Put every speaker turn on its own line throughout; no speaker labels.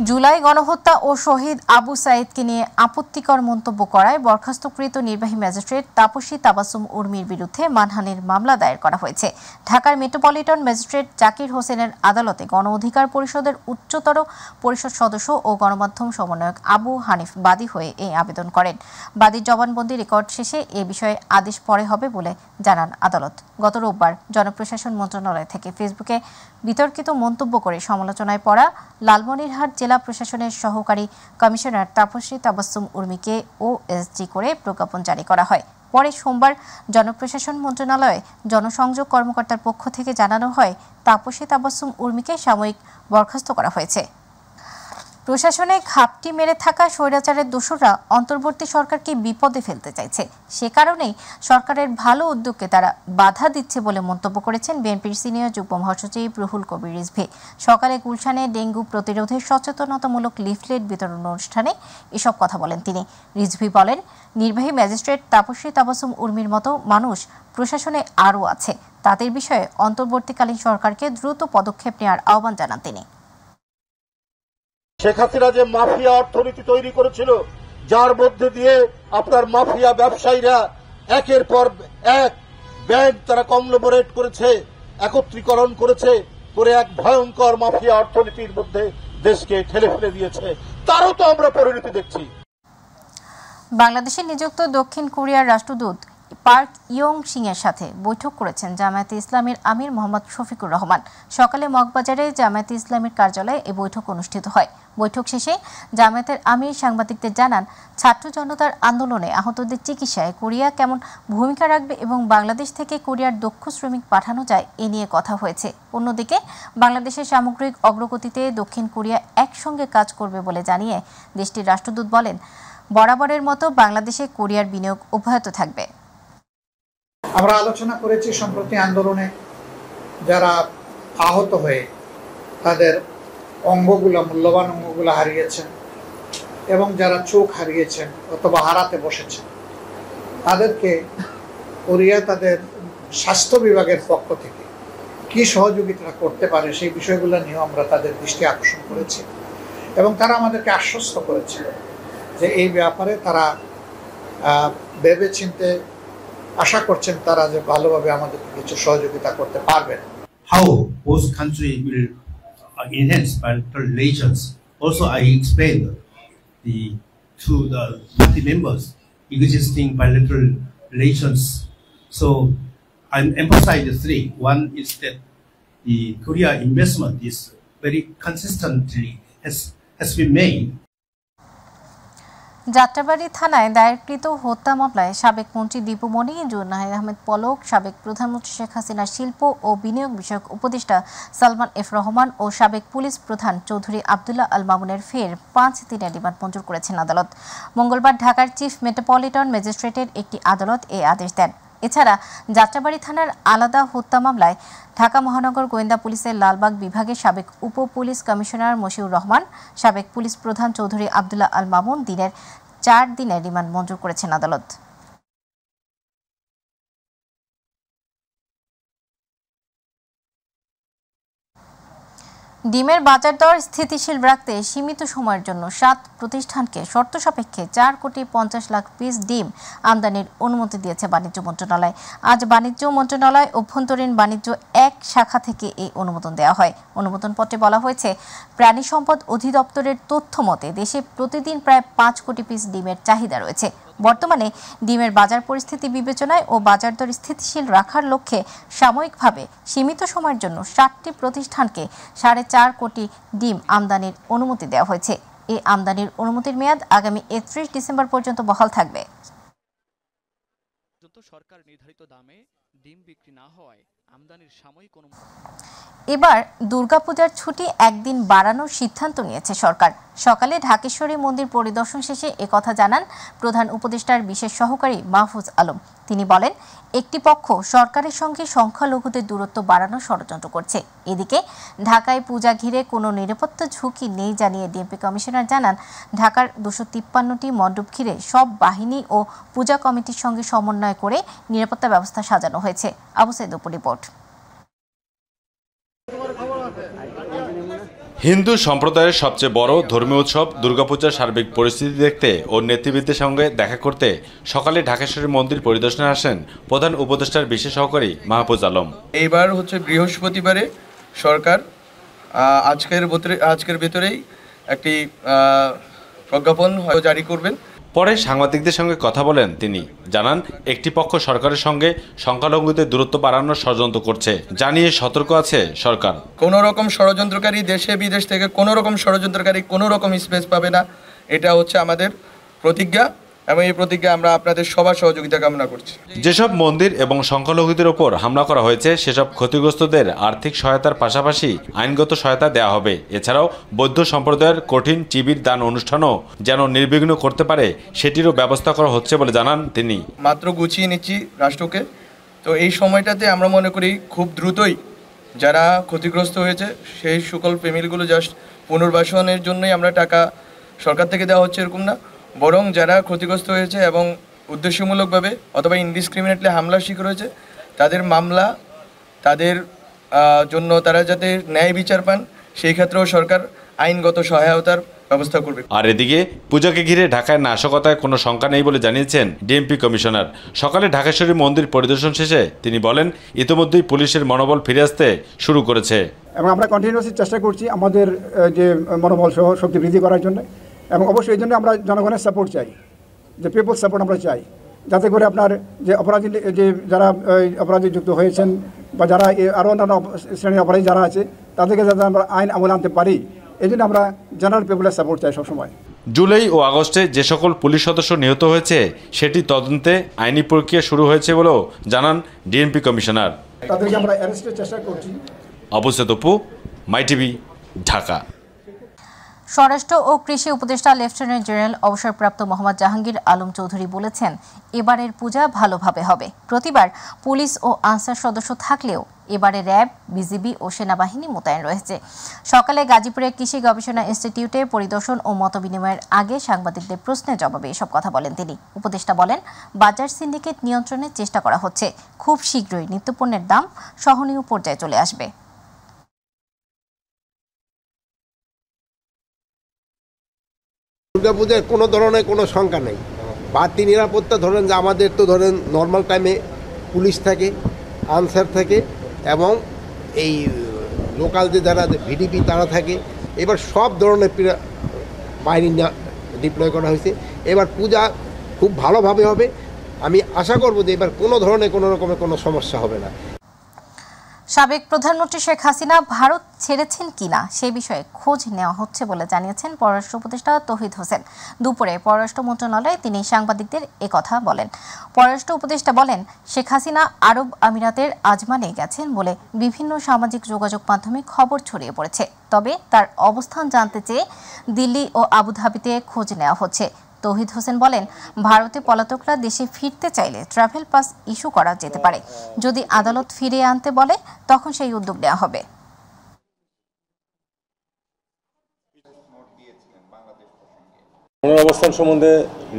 জুলাই গণহত্যা ও শহীদ আবু সাইদকে নিয়ে আপত্তিকর মন্তব্য করায় বরখাস্তকৃত নির্বাহী ম্যাজিস্ট্রেট তাপসী তাবাসসুম উর্মির বিরুদ্ধে মানহানির মামলা দায়ের করা হয়েছে। ঢাকার মেট্রোপলিটন ম্যাজিস্ট্রেট জাকির হোসেনের আদালতে গণ অধিকার পরিষদের উচ্চতর পরিষদ সদস্য ও গণমাধ্যম সমন্বয়ক আবু হানিফ বাদী হয়ে এই আবেদন করেন। বাদীর জবানবন্দি রেকর্ড শেষে এ বিষয়ে আদেশ পরে হবে বলে জানান আদালত। গত রোববার জনপ্রশাসন মন্ত্রণালয় থেকে ফেসবুকে বিতর্কিত মন্তব্য করে সমালোচনায় পড়া লালমনিরহাট জেলা প্রশাসনের সহকারী কমিশনার তাপসী তাবাসসুম উর্মিকে ওএসজি করে প্রজ্ঞাপন জারি করা হয়। পরে সোমবার জনপ্রশাসন মন্ত্রণালয়ে জনসংযোগ কর্মকর্তার পক্ষ থেকে জানানো হয় তাপসী তাবাসসুম উর্মিকে সাময়িক বরখাস্ত করা হয়েছে। প্রশাসনে ঘাপটি মেরে থাকা স্বৈরাচারের দোসররা অন্তর্বর্তী সরকারকে বিপদে ফেলতে চাইছে, সে কারণেই সরকারের ভালো উদ্যোগকে তারা বাধা দিচ্ছে বলে মন্তব্য করেছেন বিএনপির সিনিয়র যুগ্ম মহাসচিব রুহুল কবির রিজভী। সকালে গুলশানে ডেঙ্গু প্রতিরোধে সচেতনতামূলক লিফলেট বিতরণ অনুষ্ঠানে এসব কথা বলেন তিনি। রিজভী বলেন, নির্বাহী ম্যাজিস্ট্রেট তাপসী তাবাসসুম উর্মির মতো মানুষ প্রশাসনে আরও আছে, তাদের বিষয়ে অন্তর্বর্তীকালীন সরকারকে দ্রুত পদক্ষেপ নেওয়ার আহ্বান জানান তিনি।
শেখ হাসিনা যে মাফিয়া অর্থনীতি তৈরি করেছিল, যার মধ্যে দিয়ে আপনার মাফিয়া ব্যবসায়ীরা একের পর এক ব্যাংক তারা কংগ্লোমারেট করেছে, একত্রীকরণ করেছে, করে এক ভয়ঙ্কর মাফিয়া অর্থনীতির মধ্যে দেশকে ঠেলে ফেলে দিয়েছে, তারও তো আমরা পরিণতি দেখছি।
বাংলাদেশে নিযুক্ত দক্ষিণ কোরিয়ার রাষ্ট্রদূত পার্ক ইয়ং সিং এর সাথে বৈঠক করেছেন জামায়াতে ইসলামীর আমির মোহাম্মদ শফিকুর রহমান। সকালে মগবাজারে জামায়াতে ইসলামীর কার্যালয়ে এই বৈঠক অনুষ্ঠিত হয়। বৈঠক শেষে জামায়াতের আমির সাংবাদিকদের জানান, ছাত্র জনতার আন্দোলনে আহতদের চিকিৎসায় কোরিয়া কেমন ভূমিকা রাখবে এবং বাংলাদেশ থেকে কোরিয়ার দক্ষ শ্রমিক পাঠানো যায় এ নিয়ে কথা হয়েছে। অন্যদিকে বাংলাদেশের সামগ্রিক অগ্রগতিতে দক্ষিণ কোরিয়া একসঙ্গে কাজ করবে বলে জানিয়ে দেশটির রাষ্ট্রদূত বলেন, বরাবরের মতো বাংলাদেশে কোরিয়ার বিনিয়োগ অব্যাহত থাকবে।
আমরা আলোচনা করেছি সম্প্রতি আন্দোলনে যারা আহত হয়ে তাদের অঙ্গগুলো, মূল্যবান অঙ্গগুলো হারিয়েছেন এবং যারা চোখ হারিয়েছেন অথবা হারাতে বসেছেন, তাদেরকে কোরিয়া তাদের স্বাস্থ্য বিভাগের পক্ষ থেকে কি সহযোগিতা করতে পারে সেই বিষয়গুলো নিয়েও আমরা তাদের দৃষ্টি আকর্ষণ করেছি এবং তারা আমাদেরকে আশ্বস্ত করেছিল যে এই ব্যাপারে তারা ভেবেচিন্তে আশা করছেন তারা যে ভালোভাবে আমাদেরকে কিছু সহযোগিতা করতে পারবেন।
How both countries will enhance bilateral relations. Also, I explained to the party members existing bilateral relations. So, I emphasize the three. One is that the Korea investment is very consistently has been made.
Jatrabari থানায় দায়েরকৃত হত্যা মামলায় সাবেক মন্ত্রী দীপু মনি, জুনায়েদ আহমেদ পলক, সাবেক প্রধানমন্ত্রী শেখ হাসিনার শিল্প ও বিনিয়োগ বিষয়ক উপদেষ্টা সালমান এফ রহমান ও সাবেক পুলিশ প্রধান চৌধুরী আবদুল্লাহ আল মামুনের ফের 5 দিনের রিমান্ড মঞ্জুর করেছেন আদালত। মঙ্গলবার ঢাকার চিফ মেট্রোপলিটন ম্যাজিস্ট্রেটের একটি আদালত এই আদেশ দেন। এছাড়া যাত্রাবাড়ী থানার আলাদা হত্যা মামলায় ঢাকা মহানগর গোয়েন্দা পুলিশের লালবাগ বিভাগের সাবেক উপ পুলিশ কমিশনার মশিউর রহমান, সাবেক পুলিশ প্রধান চৌধুরী আবদুল্লাহ আল মামুন 4 দিনের রিমান্ড মঞ্জুর করেছেন আদালত। ডিমের বাজার দর স্থিতিশীল রাখতে সীমিত সময়ের জন্য 7 প্রতিষ্ঠানকে শর্ত সাপেক্ষে 4,50,00,000 পিস ডিম আমদানির অনুমতি দিয়েছে বাণিজ্য মন্ত্রণালয়। আজ বাণিজ্য মন্ত্রণালয় অভ্যন্তরীণ বাণিজ্য 1 শাখা থেকে এই অনুমোদন দেওয়া হয়। অনুমোদনপত্রে বলা হয়েছে, প্রাণী সম্পদ অধিদপ্তরের তথ্য মতে দেশে প্রতিদিন প্রায় 5 কোটি পিস ডিমের চাহিদা রয়েছে। বর্তমানে ডিমের বাজার পরিস্থিতি বিবেচনায় ও বাজার দর স্থিতিশীল রাখার লক্ষ্যে সাময়িকভাবে সীমিত সময়ের জন্য 7টি প্রতিষ্ঠানকে 4.5 কোটি ডিম আমদানির অনুমতি দেওয়া হয়েছে। এই আমদানির অনুমতির মেয়াদ আগামী 31 ডিসেম্বর পর্যন্ত বহাল থাকবে।
সরকার নির্ধারিত দামে ডিম বিক্রি না হওয়ায় আমদানির সাময়িক অনুমতি।
এবার দুর্গাপূজার ছুটি একদিন বাড়ানোর সিদ্ধান্ত নিয়েছে সরকার। সকালে ঢাকেশ্বরী মন্দির পরিদর্শন শেষে একথা জানান প্রধান উপদেষ্টার বিশেষ সহকারী মাহফুজ আলম। তিনি বলেন, একটি পক্ষ সরকারের সঙ্গে সংখ্যালঘুদের দূরত্ব বাড়ানোর ষড়যন্ত্র করছে। এদিকে ঢাকায় পূজা ঘিরে কোনো নিরাপত্তা ঝুঁকি নেই জানিয়ে ডিএমপি কমিশনার জানান, ঢাকার 253টি মণ্ডপ ঘিরে সব বাহিনী ও পূজা কমিটির সঙ্গে সমন্বয় করে নিরাপত্তা ব্যবস্থা সাজানো হয়েছে। আবু সাইদ রিপোর্ট।
হিন্দু সম্প্রদায়ের সবচেয়ে বড় ধর্মীয় উৎসব দুর্গাপূজার সার্বিক পরিস্থিতি দেখতে ও নেতৃবৃন্দের সঙ্গে দেখা করতে সকালে ঢাকেশ্বরী মন্দির পরিদর্শনে আসেন প্রধান উপদেষ্টার বিশেষ সহকারী মাহফুজ আলম।
এইবার হচ্ছে বৃহস্পতিবারে সরকার আজকের ভেতরেই একটি প্রজ্ঞাপন জারি করবেন।
পরে সাংবাদিকদের সঙ্গে কথা বলেন তিনি, জানান একটি পক্ষ সরকারের সঙ্গে সংখ্যালঘুদের দূরত্ব বাড়ানোর ষড়যন্ত্র করছে, জানিয়ে সতর্ক আছে সরকার।
কোনো রকম ষড়যন্ত্রকারী দেশে বিদেশ থেকে কোনো রকম ষড়যন্ত্রকারী কোনো রকম স্পেস পাবে না, এটা হচ্ছে আমাদের প্রতিজ্ঞা এবং এই প্রতিজ্ঞা আমরা আপনাদের সবার সহযোগিতা কামনা করছি।
যেসব মন্দির এবং সংখ্যালঘুদের ওপর হামলা করা হয়েছে সেসব ক্ষতিগ্রস্তদের আর্থিক সহায়তার পাশাপাশি আইনগত সহায়তা দেওয়া হবে। এছাড়াও বৌদ্ধ সম্প্রদায়ের কঠিন চিবির দান অনুষ্ঠানও যেন নির্বিঘ্ন করতে পারে সেটিরও ব্যবস্থা করা হচ্ছে বলে জানান তিনি।
মাত্র গুছিয়ে নিচ্ছি রাষ্ট্রকে, তো এই সময়টাতে আমরা মনে করি খুব দ্রুতই যারা ক্ষতিগ্রস্ত হয়েছে সেই সকল ফ্যামিলিগুলো জাস্ট পুনর্বাসনের জন্যই আমরা টাকা সরকার থেকে দেওয়া হচ্ছে এরকম না, বরং যারা ক্ষতিগ্রস্ত হয়েছে এবং উদ্দেশ্যমূলকভাবে অথবা ইনডিসক্রিমিনেটলি হামলার শিকার হয়েছে তাদের মামলা তাদের জন্য তারা যাতে ন্যায় বিচার পান সেই ক্ষেত্রেও সরকার আইনগত সহায়তার ব্যবস্থা করবে।
আর এদিকে পূজাকে ঘিরে ঢাকায় নাশকতায় কোনো শঙ্কা নেই বলে জানিয়েছেন ডিএমপি কমিশনার। সকালে ঢাকেশ্বরী মন্দির পরিদর্শন শেষে তিনি বলেন ইতিমধ্যেই পুলিশের মনোবল ফিরে আসতে শুরু করেছে
এবং আমরা কন্টিনিউয়াসলি চেষ্টা করছি আমাদের যে মনোবল সহ শক্তি বৃদ্ধি করার জন্য, এবং অবশ্যই এই জন্য আমরা জনগণের সাপোর্ট চাই, যে পিপল সাপোর্ট আমরা চাই, যাতে করে আপনার যে অপরাধী যে যারা অপরাধী যুক্ত হয়েছেন বা যারা আরও অন্যান্য শ্রেণীর অপরাধী যারা আছে তাদেরকে যাতে আমরা আইন আমলে আনতে পারি, এই জন্য আমরা জেনারেল পিপলের সাপোর্ট চাই সবসময়।
জুলাই ও আগস্টে যে সকল পুলিশ সদস্য নিহত হয়েছে সেটি তদন্তে আইনি প্রক্রিয়া শুরু হয়েছে বলেও জানান ডিএমপি কমিশনার।
তাদেরকে আমরা অ্যারেস্টের চেষ্টা করছি।
অবশ্যই তপু, মাই টিভি, ঢাকা।
স্বরাষ্ট্র ও কৃষি উপদেষ্টা লেফটেন্যান্ট জেনারেল অবসরপ্রাপ্ত মোহাম্মদ জাহাঙ্গীর আলম চৌধুরী বলেছেন, এবারের পূজা ভালোভাবে হবে। প্রতিবার পুলিশ ও আনসার সদস্য থাকলেও এবারে র্যাব, বিজিবি ও সেনাবাহিনী মোতায়েন রয়েছে। সকালে গাজীপুরে কৃষি গবেষণা ইনস্টিটিউটে পরিদর্শন ও মতবিনিময়ের আগে সাংবাদিকদের প্রশ্নের জবাবে এসব কথা বলেন তিনি। উপদেষ্টা বলেন, বাজার সিন্ডিকেট নিয়ন্ত্রণের চেষ্টা করা হচ্ছে। খুব শীঘ্রই নিত্যপণ্যের দাম সহনীয় পর্যায়ে চলে আসবে।
দুর্গাপূজার কোনো ধরনের কোনো শঙ্কা নেই। বাড়তি নিরাপত্তা ধরেন যে আমাদের তো ধরেন নর্মাল টাইমে পুলিশ থাকে, আনসার থাকে এবং এই লোকাল যে যারা ভিডিপি তারা থাকে। এবার সব ধরনের বাহিনী ডিপ্লয় করা হয়েছে। এবার পূজা খুব ভালোভাবে হবে। আমি আশা করব যে এবার কোনো ধরনের কোনো রকমের কোনো সমস্যা হবে না।
সাবেক প্রধানমন্ত্রী শেখ হাসিনা ভারত ছেড়েছেন কিনা সে বিষয়ে খোঁজ নেওয়া হচ্ছে বলে জানিয়েছেন পররাষ্ট্র উপদেষ্টা তৌহিদ হোসেন। দুপুরে পররাষ্ট্র মন্ত্রণালয়ে তিনি সাংবাদিকদের একথা বলেন। পররাষ্ট্র উপদেষ্টা বলেন, শেখ হাসিনা আরব আমিরাতের আজমানে গেছেন বলে বিভিন্ন সামাজিক যোগাযোগ মাধ্যমে খবর ছড়িয়ে পড়েছে। তবে তার অবস্থান জানতে চেয়ে দিল্লি ও আবুধাবিতে খোঁজ নেওয়া হচ্ছে। তৌহিদ হোসেন বলেন, ভারতে পলাতকরা দেশে ফিরতে চাইলে ট্রাভেল পাস ইস্যু করা যেতে পারে। যদি আদালত ফিরিয়ে আনতে বলে তখন সেই উদ্যোগ নেওয়া হবে।
অবস্থান সম্বন্ধে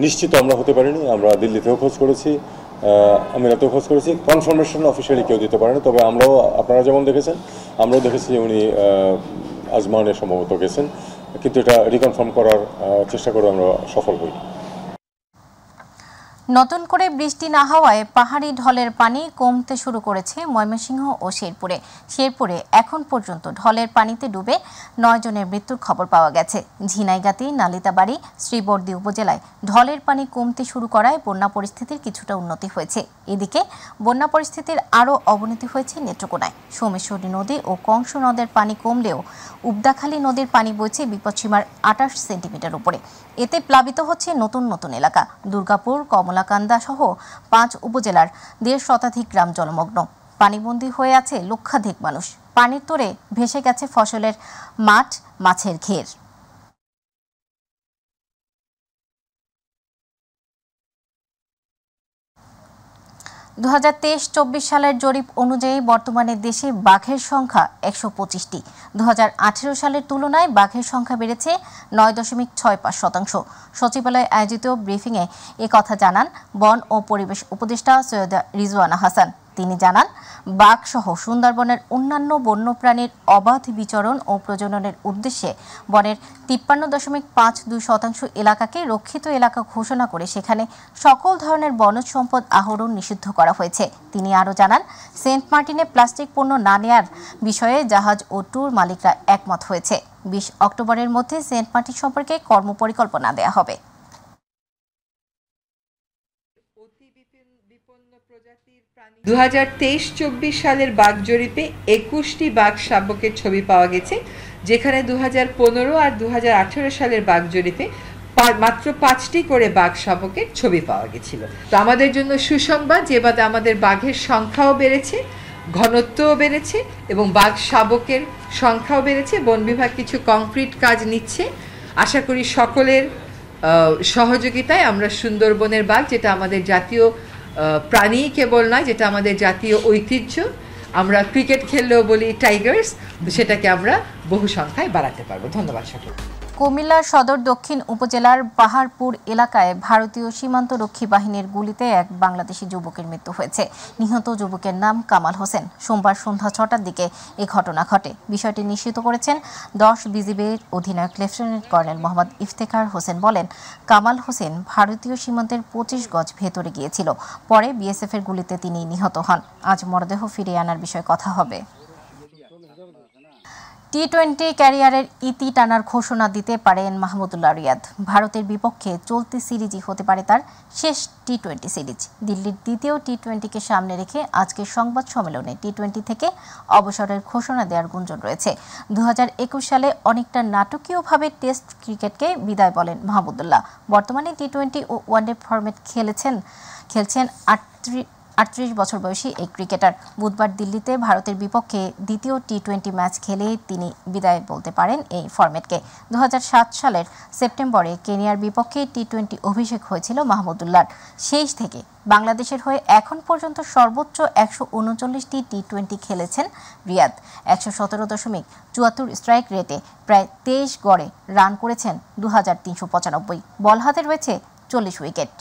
নিশ্চিত আমরা হতে পারিনি। আমরা দিল্লিতেও খোঁজ করেছি, আমিরাতেও খোঁজ করেছি। কনফার্মেশন অফিসিয়ালি কেউ দিতে পারেনি। তবে আমরাও, আপনারা যেমন দেখেছেন, আমরাও দেখেছি উনি আজমানে সম্ভবত গেছেন, কিন্তু এটা রিকনফার্ম করার চেষ্টা করে আমরা সফল হই।
নতুন করে বৃষ্টি না হওয়ায় পাহাড়ি ঢলের পানি কমতে শুরু করেছে ময়মনসিংহ ও শেরপুরে এখন পর্যন্ত ঢলের পানিতে ডুবে 9 জনের মৃত্যুর খবর পাওয়া গেছে। ঝিনাইগাতি, নালিতাবাড়ি, শ্রীবর্দী উপজেলায় ঢলের পানি কমতে শুরু করায় বন্যা পরিস্থিতির কিছুটা উন্নতি হয়েছে। এদিকে বন্যা পরিস্থিতির আরও অবনতি হয়েছে নেত্রকোনায়। সোমেশ্বরী নদী ও কংস নদের পানি কমলেও উবদাখালী নদীর পানি বইছে বিপদসীমার 28 সেন্টিমিটার উপরে। এতে প্লাবিত হচ্ছে নতুন নতুন এলাকা। দুর্গাপুর, কমলাকান্দা সহ 5 উপজেলার 1.5 শতাধিক গ্রাম জলমগ্ন। পানিবন্দী হয়ে আছে লক্ষাধিক মানুষ। পানির তোড়ে ভেসে গেছে ফসলের মাঠ, মাছের ঘের। 2023-24 সালের জরিপ অনুযায়ী বর্তমানে দেশে বাঘের সংখ্যা 125টি। 2018 সালের তুলনায় বাঘের সংখ্যা বেড়েছে 9.65%। সচিবালয়ে আয়োজিত ব্রিফিংয়ে একথা জানান বন ও পরিবেশ উপদেষ্টা সৈয়দা রিজওয়ানা হাসান। তিনি জানান, বাঘসহ সুন্দরবনের অন্যান্য বন্যপ্রাণীর অবাধ বিচরণ ও প্রজননের উদ্দেশ্যে বনের 53.52% এলাকাকে রক্ষিত এলাকা ঘোষণা করে সেখানে সকল ধরনের বনজ সম্পদ আহরণ নিষিদ্ধ করা হয়েছে। তিনি আরও জানান, সেন্ট মার্টিনে প্লাস্টিক পণ্য না নেয়ার বিষয়ে জাহাজ ও ট্যুর মালিকরা একমত হয়েছে। 20 অক্টোবরের মধ্যে সেন্ট মার্টিন সম্পর্কে কর্মপরিকল্পনা দেয়া হবে।
2023-24 সালের বাঘ জরিপে 21টি বাঘ শাবকের ছবি পাওয়া গেছে, যেখানে 2015 আর 2018 সালের বাঘ জরিপে মাত্র 5টি করে বাঘ শাবকের ছবি পাওয়া গেছিল। তো আমাদের জন্য সুসংবাদ যে এবার আমাদের বাঘের সংখ্যাও বেড়েছে, ঘনত্বও বেড়েছে এবং বাঘ শাবকের সংখ্যাও বেড়েছে। বন বিভাগ কিছু কংক্রিট কাজ নিচ্ছে। আশা করি সকলের সহযোগিতায় আমরা সুন্দরবনের বাঘ, যেটা আমাদের জাতীয় প্রাণী কেবল নয়, যেটা আমাদের জাতীয় ঐতিহ্য, আমরা ক্রিকেট খেললেও বলি টাইগার্স, সেটাকে আমরা বহু সংখ্যায় বাড়াতে পারবো। ধন্যবাদ সকল।
কুমিল্লার সদর দক্ষিণ উপজেলার পাহাড়পুর এলাকায় ভারতীয় সীমান্তরক্ষী বাহিনীর গুলিতে এক বাংলাদেশি যুবকের মৃত্যু হয়েছে। নিহত যুবকের নাম কামাল হোসেন। সোমবার সন্ধ্যা 6টার দিকে এই ঘটনা ঘটে। বিষয়টি নিশ্চিত করেছেন 10 বিজিবির অধিনায়ক লেফটেন্যান্ট কর্নেল মোহাম্মদ ইফতেখার হোসেন। বলেন, কামাল হোসেন ভারতীয় সীমান্তের 25 গজ ভেতরে গিয়েছিল। পরে বিএসএফ এর গুলিতে তিনি নিহত হন। আজ মরদেহ ফিরিয়ে আনার বিষয়ে কথা হবে। টি-20 ক্যারিয়ারের ইতি টানার ঘোষণা দিতে পারেন মাহমুদুল্লাহ রিয়াদ। ভারতের বিপক্ষে চলতি সিরিজই হতে পারে তার শেষ টি-20 সিরিজ। দিল্লির দ্বিতীয় টি-20কে সামনে রেখে আজকের সংবাদ সম্মেলনে টি-20 থেকে অবসরের ঘোষণা দেওয়ার গুঞ্জন রয়েছে। 2021 সালে অনেকটা নাটকীয়ভাবে টেস্ট ক্রিকেটকে বিদায় বলেন মাহমুদুল্লাহ। বর্তমানে টি-20 ও ওয়ানডে ফরম্যাট খেলছেন 38 বছর বয়সী এই ক্রিকেটার। বুধবার দিল্লিতে ভারতের বিপক্ষে দ্বিতীয় টি-20 ম্যাচ খেলে তিনি বিদায় বলতে পারেন এই ফরম্যাটকে। 2007 সালের সেপ্টেম্বরে কেনিয়ার বিপক্ষে টি-20 অভিষেক হয়েছিল মাহমুদুল্লাহর। শেষ থেকে বাংলাদেশের হয়ে এখন পর্যন্ত সর্বোচ্চ 139টি টি-20 খেলেছেন রিয়াদ। 117.74 স্ট্রাইক রেটে প্রায় 23 গড়ে রান করেছেন 2395। বল হাতে রয়েছে 40 উইকেট।